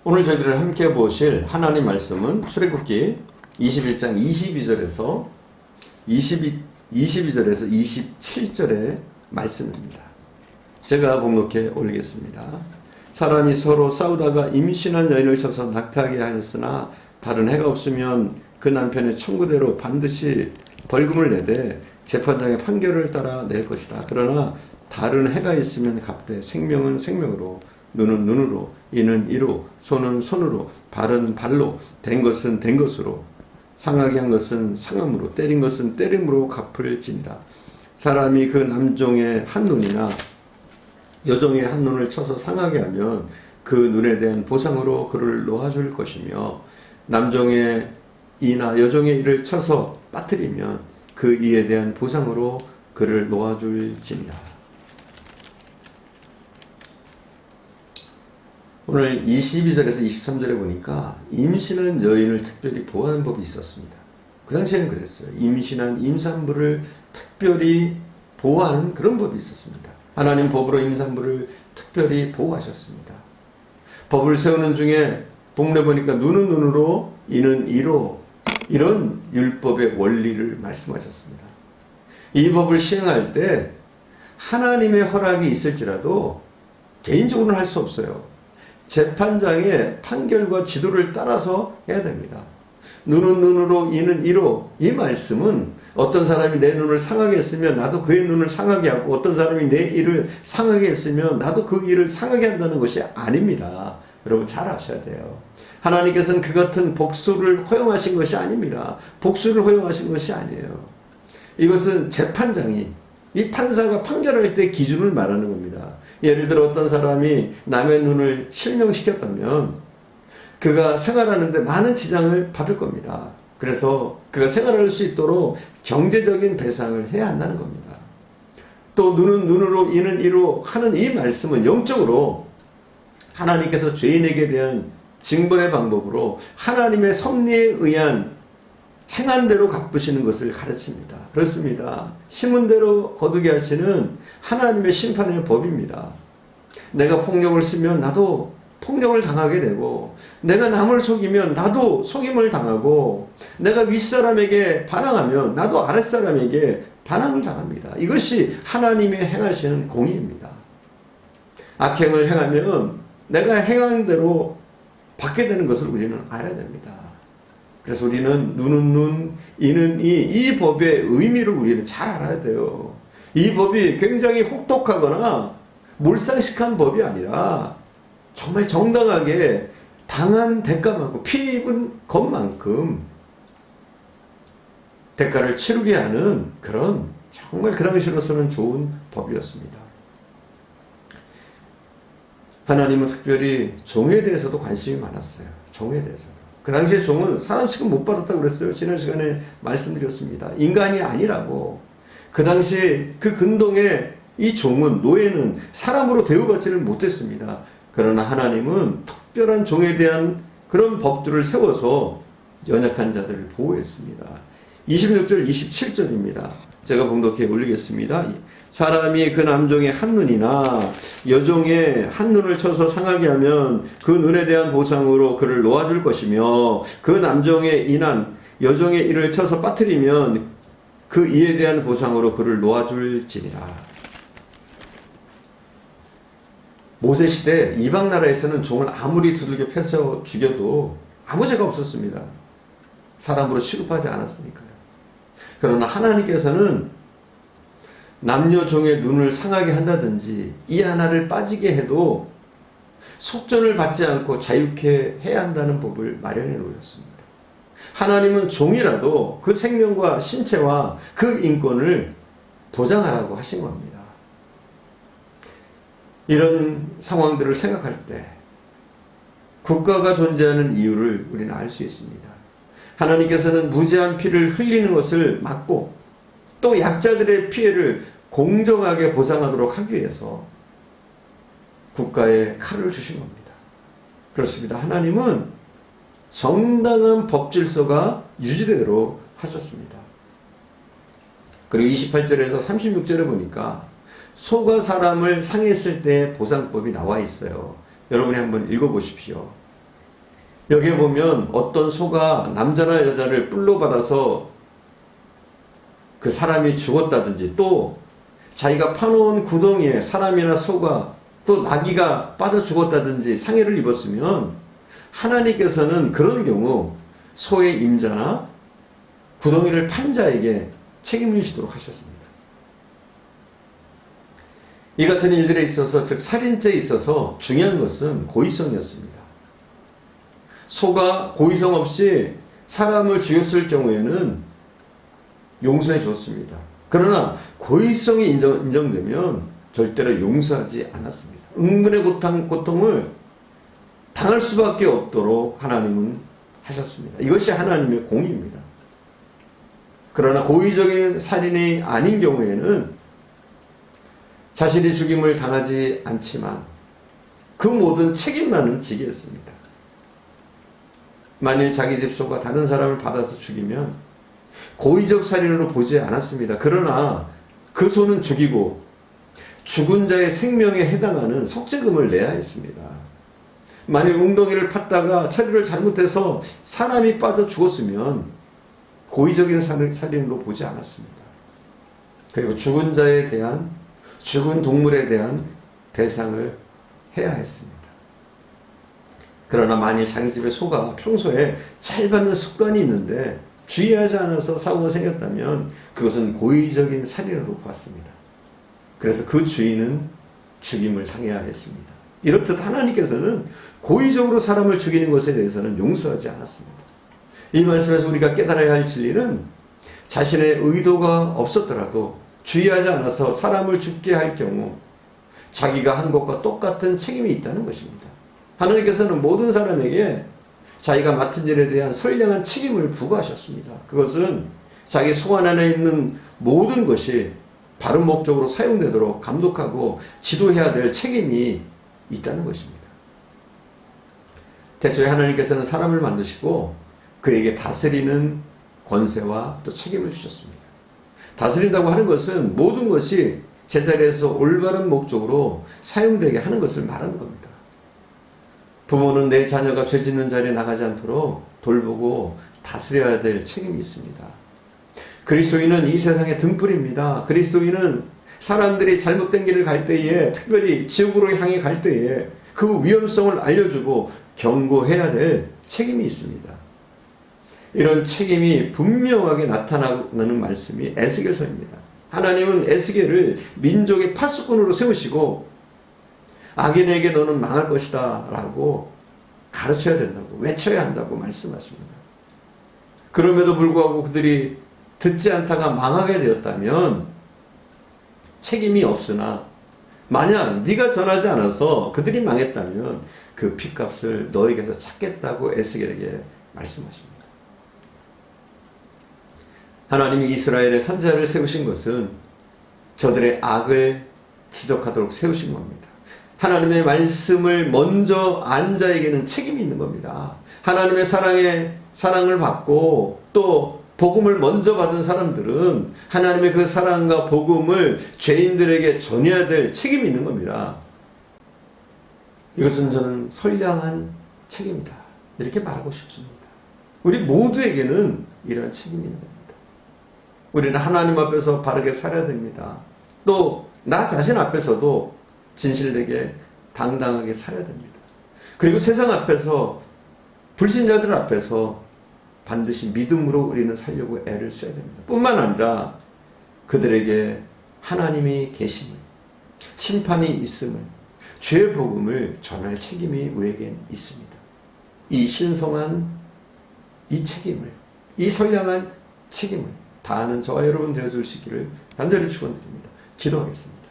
오늘 저희들을 함께 보실 하나님 말씀은 출애굽기 21장 22절에서 22절에서 27절의 말씀입니다. 제가 봉독해 올리겠습니다. 사람이 서로 싸우다가 임신한 여인을 쳐서 낙태하게 하였으나 다른 해가 없으면 그 남편의 청구대로 반드시 벌금을 내되 재판장의 판결을 따라 낼 것이다. 그러나 다른 해가 있으면 갚되 생명은 생명으로 눈은 눈으로 이는 이로 손은 손으로 발은 발로 된 것은 된 것으로 상하게 한 것은 상함으로 때린 것은 때림으로 갚을지니라. 사람이 그 남종의 한 눈이나 여종의 한 눈을 쳐서 상하게 하면 그 눈에 대한 보상으로 그를 놓아줄 것이며 남종의 이나 여종의 이를 쳐서 빠뜨리면 그 이에 대한 보상으로 그를 놓아줄지니라. 오늘 22절에서 23절에 보니까 임신한 여인을 특별히 보호하는 법이 있었습니다. 그 당시에는 그랬어요. 임신한 임산부를 특별히 보호하는 그런 법이 있었습니다. 하나님 법으로 임산부를 특별히 보호하셨습니다. 법을 세우는 중에 본문에 보니까 눈은 눈으로 이는 이로 이런 율법의 원리를 말씀하셨습니다. 이 법을 시행할 때 하나님의 허락이 있을지라도 개인적으로는 할 수 없어요. 재판장의 판결과 지도를 따라서 해야 됩니다. 눈은 눈으로 이는 이로, 이 말씀은 어떤 사람이 내 눈을 상하게 했으면 나도 그의 눈을 상하게 하고 어떤 사람이 내 이를 상하게 했으면 나도 그 이를 상하게 한다는 것이 아닙니다. 여러분 잘 아셔야 돼요. 하나님께서는 그 같은 복수를 허용하신 것이 아닙니다. 복수를 허용하신 것이 아니에요. 이것은 재판장이, 이 판사가 판결할 때 기준을 말하는 겁니다. 예를 들어 어떤 사람이 남의 눈을 실명시켰다면 그가 생활하는데 많은 지장을 받을 겁니다. 그래서 그가 생활할 수 있도록 경제적인 배상을 해야 한다는 겁니다. 또 눈은 눈으로 이는 이로 하는 이 말씀은 영적으로 하나님께서 죄인에게 대한 징벌의 방법으로 하나님의 섭리에 의한 행한 대로 갚으시는 것을 가르칩니다. 그렇습니다. 심은 대로 거두게 하시는 하나님의 심판의 법입니다. 내가 폭력을 쓰면 나도 폭력을 당하게 되고 내가 남을 속이면 나도 속임을 당하고 내가 윗사람에게 반항하면 나도 아랫사람에게 반항을 당합니다. 이것이 하나님의 행하시는 공의입니다. 악행을 행하면 내가 행한 대로 받게 되는 것을 우리는 알아야 됩니다. 그래서 우리는 눈은 눈, 이는 이 법의 의미를 우리는 잘 알아야 돼요. 이 법이 굉장히 혹독하거나 몰상식한 법이 아니라 정말 정당하게 당한 대가만큼 피 입은 것만큼 대가를 치르게 하는 그런 정말 그 당시로서는 좋은 법이었습니다. 하나님은 특별히 종에 대해서도 관심이 많았어요. 종에 대해서도. 그 당시에 종은 사람 취급 못 받았다고 그랬어요. 지난 시간에 말씀드렸습니다. 인간이 아니라고. 그 당시에 그 근동에 이 종은, 노예는 사람으로 대우받지를 못했습니다. 그러나 하나님은 특별한 종에 대한 그런 법들을 세워서 연약한 자들을 보호했습니다. 26절, 27절입니다. 제가 봉독해 올리겠습니다. 사람이 그 남종의 한 눈이나 여종의 한 눈을 쳐서 상하게 하면 그 눈에 대한 보상으로 그를 놓아줄 것이며 그 남종의 이나 여종의 이를 쳐서 빠뜨리면 그 이에 대한 보상으로 그를 놓아줄지니라. 모세시대 이방 나라에서는 종을 아무리 두들겨 패서 죽여도 아무 죄가 없었습니다. 사람으로 취급하지 않았으니까요. 그러나 하나님께서는 남녀 종의 눈을 상하게 한다든지 이 하나를 빠지게 해도 속전을 받지 않고 자유케 해야 한다는 법을 마련해 놓으셨습니다. 하나님은 종이라도 그 생명과 신체와 그 인권을 보장하라고 하신 겁니다. 이런 상황들을 생각할 때 국가가 존재하는 이유를 우리는 알 수 있습니다. 하나님께서는 무죄한 피를 흘리는 것을 막고 또 약자들의 피해를 공정하게 보상하도록 하기 위해서 국가에 칼을 주신 겁니다. 그렇습니다. 하나님은 정당한 법 질서가 유지되도록 하셨습니다. 그리고 28절에서 36절에 보니까 소가 사람을 상했을 때 보상법이 나와 있어요. 여러분이 한번 읽어보십시오. 여기에 보면 어떤 소가 남자나 여자를 뿔로 받아서 그 사람이 죽었다든지, 또 자기가 파놓은 구덩이에 사람이나 소가 또 나귀가 빠져 죽었다든지 상해를 입었으면 하나님께서는 그런 경우 소의 임자나 구덩이를 판 자에게 책임을 지도록 하셨습니다. 이 같은 일들에 있어서, 즉 살인죄에 있어서 중요한 것은 고의성이었습니다. 소가 고의성 없이 사람을 죽였을 경우에는 용서해 줬습니다. 그러나 고의성이 인정되면 절대로 용서하지 않았습니다. 은근의 고통을 당할 수밖에 없도록 하나님은 하셨습니다. 이것이 하나님의 공의입니다. 그러나 고의적인 살인이 아닌 경우에는 자신이 죽임을 당하지 않지만 그 모든 책임만은 지게 했습니다. 만일 자기 집 소가 다른 사람을 받아서 죽이면 고의적 살인으로 보지 않았습니다. 그러나 그 소는 죽이고 죽은 자의 생명에 해당하는 속죄금을 내야 했습니다. 만일 웅덩이를 팠다가 처리를 잘못해서 사람이 빠져 죽었으면 고의적인 살인으로 보지 않았습니다. 그리고 죽은 자에 대한, 죽은 동물에 대한 배상을 해야 했습니다. 그러나 만일 자기 집에 소가 평소에 잘 받는 습관이 있는데 주의하지 않아서 사고가 생겼다면 그것은 고의적인 살인으로 보았습니다. 그래서 그 주인은 죽임을 당해야 했습니다. 이렇듯 하나님께서는 고의적으로 사람을 죽이는 것에 대해서는 용서하지 않았습니다. 이 말씀에서 우리가 깨달아야 할 진리는 자신의 의도가 없었더라도 주의하지 않아서 사람을 죽게 할 경우 자기가 한 것과 똑같은 책임이 있다는 것입니다. 하나님께서는 모든 사람에게 자기가 맡은 일에 대한 선량한 책임을 부과하셨습니다. 그것은 자기 소관 안에 있는 모든 것이 바른 목적으로 사용되도록 감독하고 지도해야 될 책임이 있다는 것입니다. 대초에 하나님께서는 사람을 만드시고 그에게 다스리는 권세와 또 책임을 주셨습니다. 다스린다고 하는 것은 모든 것이 제자리에서 올바른 목적으로 사용되게 하는 것을 말하는 겁니다. 부모는 내 자녀가 죄 짓는 자리에 나가지 않도록 돌보고 다스려야 될 책임이 있습니다. 그리스도인은 이 세상의 등불입니다. 그리스도인은 사람들이 잘못된 길을 갈 때에, 특별히 지옥으로 향해 갈 때에 그 위험성을 알려주고 경고해야 될 책임이 있습니다. 이런 책임이 분명하게 나타나는 말씀이 에스겔서입니다. 하나님은 에스겔을 민족의 파수꾼으로 세우시고 악인에게 너는 망할 것이다 라고 가르쳐야 된다고, 외쳐야 한다고 말씀하십니다. 그럼에도 불구하고 그들이 듣지 않다가 망하게 되었다면 책임이 없으나, 만약 네가 전하지 않아서 그들이 망했다면 그 핏값을 너에게서 찾겠다고 에스겔에게 말씀하십니다. 하나님이 이스라엘의 선지자를 세우신 것은 저들의 악을 지적하도록 세우신 겁니다. 하나님의 말씀을 먼저 안 자에게는 책임이 있는 겁니다. 하나님의 사랑을 받고 또 복음을 먼저 받은 사람들은 하나님의 그 사랑과 복음을 죄인들에게 전해야 될 책임이 있는 겁니다. 이것은 저는 선량한 책임이다, 이렇게 말하고 싶습니다. 우리 모두에게는 이러한 책임이 있는 겁니다. 우리는 하나님 앞에서 바르게 살아야 됩니다. 또 나 자신 앞에서도 진실되게 당당하게 살아야 됩니다. 그리고 세상 앞에서, 불신자들 앞에서 반드시 믿음으로 우리는 살려고 애를 써야 됩니다. 뿐만 아니라 그들에게 하나님이 계심을, 심판이 있음을, 죄의 복음을 전할 책임이 우리에겐 있습니다. 이 신성한 이 책임을, 이 선량한 책임을 다하는 저와 여러분 되어주시기를 간절히 축원드립니다. 기도하겠습니다.